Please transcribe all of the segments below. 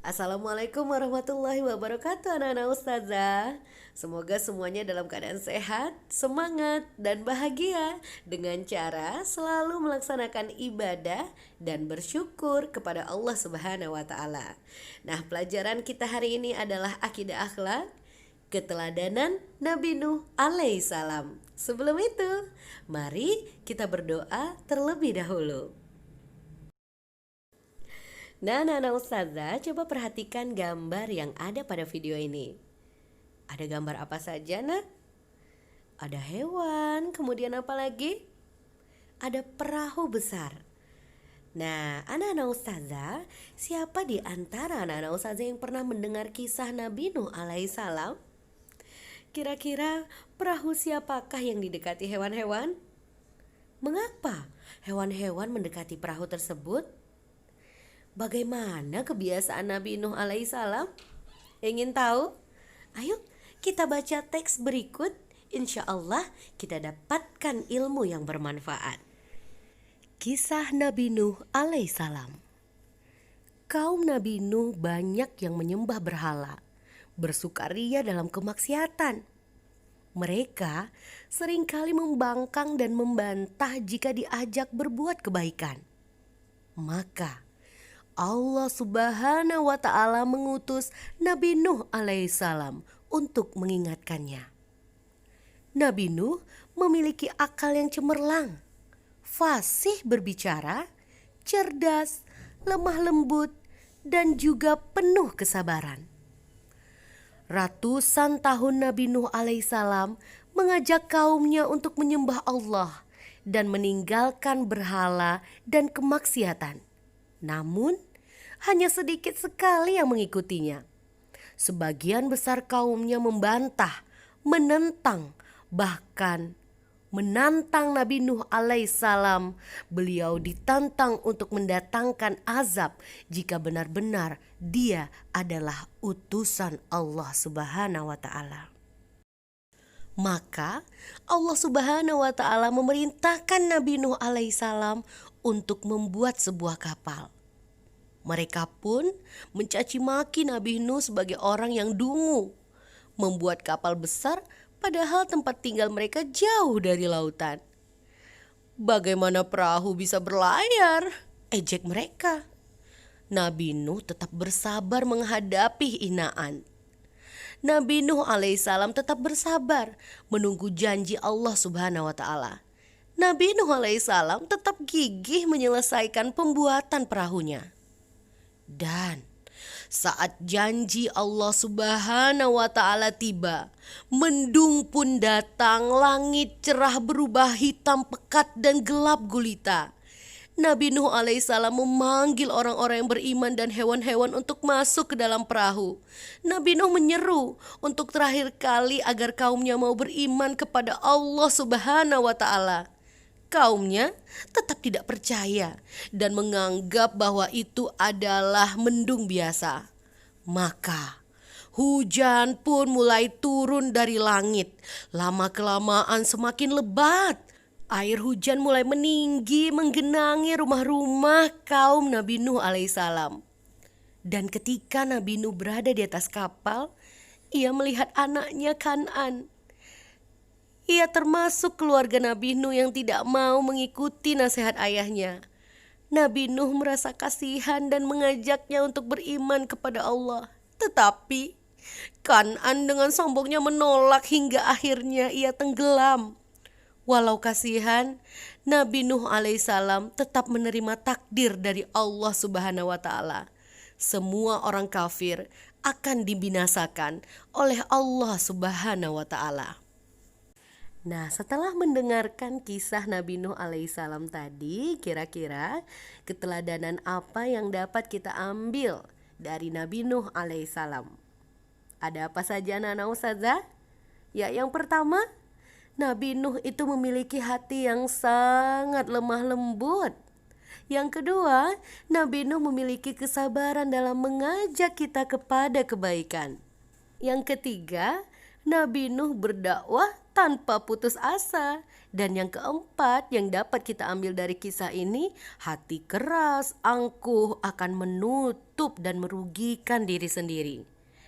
Assalamualaikum warahmatullahi wabarakatuh anak-anak ustazah. Semoga semuanya dalam keadaan sehat, semangat, dan bahagia dengan cara selalu melaksanakan ibadah dan bersyukur kepada Allah Subhanahu wa taala. Nah, pelajaran kita hari ini adalah akidah akhlak, keteladanan Nabi Nuh alaihissalam. Sebelum itu, mari kita berdoa terlebih dahulu. Nah, ustazah, coba perhatikan gambar yang ada pada video ini. Ada gambar apa saja, nak? Ada hewan, kemudian apa lagi? Ada perahu besar. Nah, anak-anak ustazah, siapa di antara anak-anak ustazah yang pernah mendengar kisah Nabi Nuh alaihissalam? Kira-kira perahu siapakah yang didekati hewan-hewan? Mengapa hewan-hewan mendekati perahu tersebut? Bagaimana kebiasaan Nabi Nuh alaihissalam? Ingin tahu? Ayo kita baca teks berikut. Insya Allah kita dapatkan ilmu yang bermanfaat. Kisah Nabi Nuh alaihissalam. Kaum Nabi Nuh banyak yang menyembah berhala, bersukaria dalam kemaksiatan. Mereka seringkali membangkang dan membantah jika diajak berbuat kebaikan. Maka Allah Subhanahu wa taala mengutus Nabi Nuh alaihissalam untuk mengingatkannya. Nabi Nuh memiliki akal yang cemerlang, fasih berbicara, cerdas, lemah lembut, dan juga penuh kesabaran. Ratusan tahun Nabi Nuh alaihissalam mengajak kaumnya untuk menyembah Allah dan meninggalkan berhala dan kemaksiatan. Namun, hanya sedikit sekali yang mengikutinya. Sebagian besar kaumnya membantah, menentang, bahkan menantang Nabi Nuh alaihissalam. Beliau ditantang untuk mendatangkan azab jika benar-benar dia adalah utusan Allah Subhanahu wa taala. Maka Allah Subhanahu wa taala memerintahkan Nabi Nuh alaihissalam untuk membuat sebuah kapal. Mereka pun mencaci maki Nabi Nuh sebagai orang yang dungu, membuat kapal besar padahal tempat tinggal mereka jauh dari lautan. Bagaimana perahu bisa berlayar? Ejek mereka. Nabi Nuh tetap bersabar menghadapi hinaan. Nabi Nuh alaihissalam tetap bersabar menunggu janji Allah Subhanahu wa taala. Nabi Nuh alaihissalam tetap gigih menyelesaikan pembuatan perahunya. Dan saat janji Allah Subhanahu wa taala tiba, mendung pun datang, langit cerah berubah hitam pekat dan gelap gulita. Nabi Nuh alaihissalam memanggil orang-orang yang beriman dan hewan-hewan untuk masuk ke dalam perahu. Nabi Nuh menyeru untuk terakhir kali agar kaumnya mau beriman kepada Allah Subhanahu wa taala. Kaumnya tetap tidak percaya dan menganggap bahwa itu adalah mendung biasa. Maka hujan pun mulai turun dari langit. Lama-kelamaan semakin lebat. Air hujan mulai meninggi menggenangi rumah-rumah kaum Nabi Nuh alaihissalam. Dan ketika Nabi Nuh berada di atas kapal, ia melihat anaknya Kan'an. Ia termasuk keluarga Nabi Nuh yang tidak mau mengikuti nasihat ayahnya. Nabi Nuh merasa kasihan dan mengajaknya untuk beriman kepada Allah. Tetapi Kan'an dengan sombongnya menolak hingga akhirnya ia tenggelam. Walau kasihan, Nabi Nuh alaihissalam tetap menerima takdir dari Allah Subhanahu wa taala. Semua orang kafir akan dibinasakan oleh Allah Subhanahu wa taala. Nah, setelah mendengarkan kisah Nabi Nuh alaihissalam tadi, kira-kira keteladanan apa yang dapat kita ambil dari Nabi Nuh alaihissalam? Ada apa saja anak-anak ustazah? Ya, yang pertama, Nabi Nuh itu memiliki hati yang sangat lemah lembut. Yang kedua, Nabi Nuh memiliki kesabaran dalam mengajak kita kepada kebaikan. Yang ketiga, Nabi Nuh berdakwah tanpa putus asa. Dan yang keempat yang dapat kita ambil dari kisah ini, hati keras, angkuh akan menutup dan merugikan diri sendiri.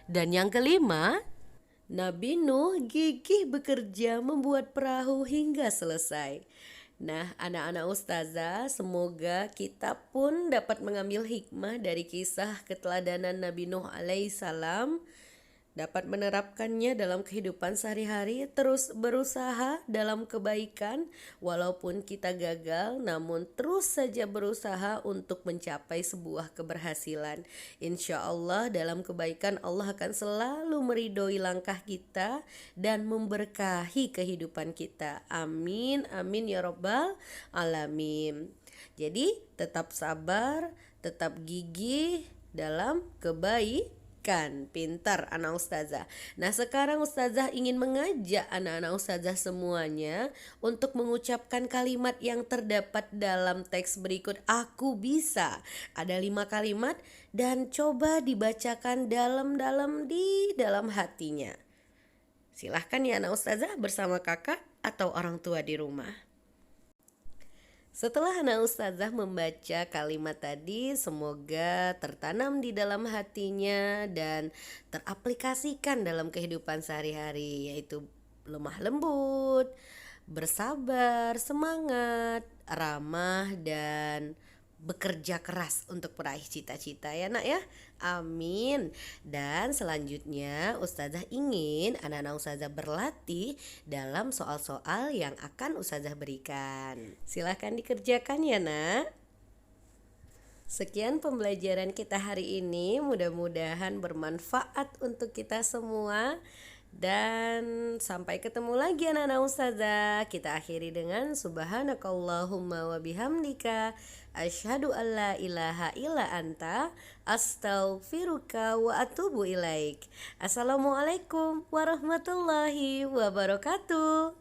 Dan yang kelima, Nabi Nuh gigih bekerja membuat perahu hingga selesai. Nah, anak-anak ustazah, semoga kita pun dapat mengambil hikmah dari kisah keteladanan Nabi Nuh alaihissalam, dapat menerapkannya dalam kehidupan sehari-hari, terus berusaha dalam kebaikan walaupun kita gagal, namun terus saja berusaha untuk mencapai sebuah keberhasilan. Insya Allah dalam kebaikan Allah akan selalu meridhoi langkah kita dan memberkahi kehidupan kita. Amin, amin ya rabbal alamin. Jadi tetap sabar, tetap gigih dalam kebaikan. Pintar anak ustazah. Nah, sekarang ustazah ingin mengajak anak-anak ustazah semuanya untuk mengucapkan kalimat yang terdapat dalam teks berikut. Aku bisa. Ada 5 kalimat dan coba dibacakan dalam-dalam di dalam hatinya. Silahkan ya anak ustazah bersama kakak atau orang tua di rumah. Setelah anak ustazah membaca kalimat tadi, semoga tertanam di dalam hatinya dan teraplikasikan dalam kehidupan sehari-hari, yaitu lemah lembut, bersabar, semangat, ramah, dan bekerja keras untuk meraih cita-cita ya nak ya. Amin. Dan selanjutnya ustazah ingin anak-anak ustazah berlatih dalam soal-soal yang akan ustazah berikan. Silahkan dikerjakan ya nak. Sekian pembelajaran kita hari ini, mudah-mudahan bermanfaat untuk kita semua. Dan sampai ketemu lagi anak-anak ustazah. Kita akhiri dengan subhanakallahumma wa bihamdika asyhadu an la ilaha illa anta astaghfiruka wa atubu ilaik. Assalamualaikum warahmatullahi wabarakatuh.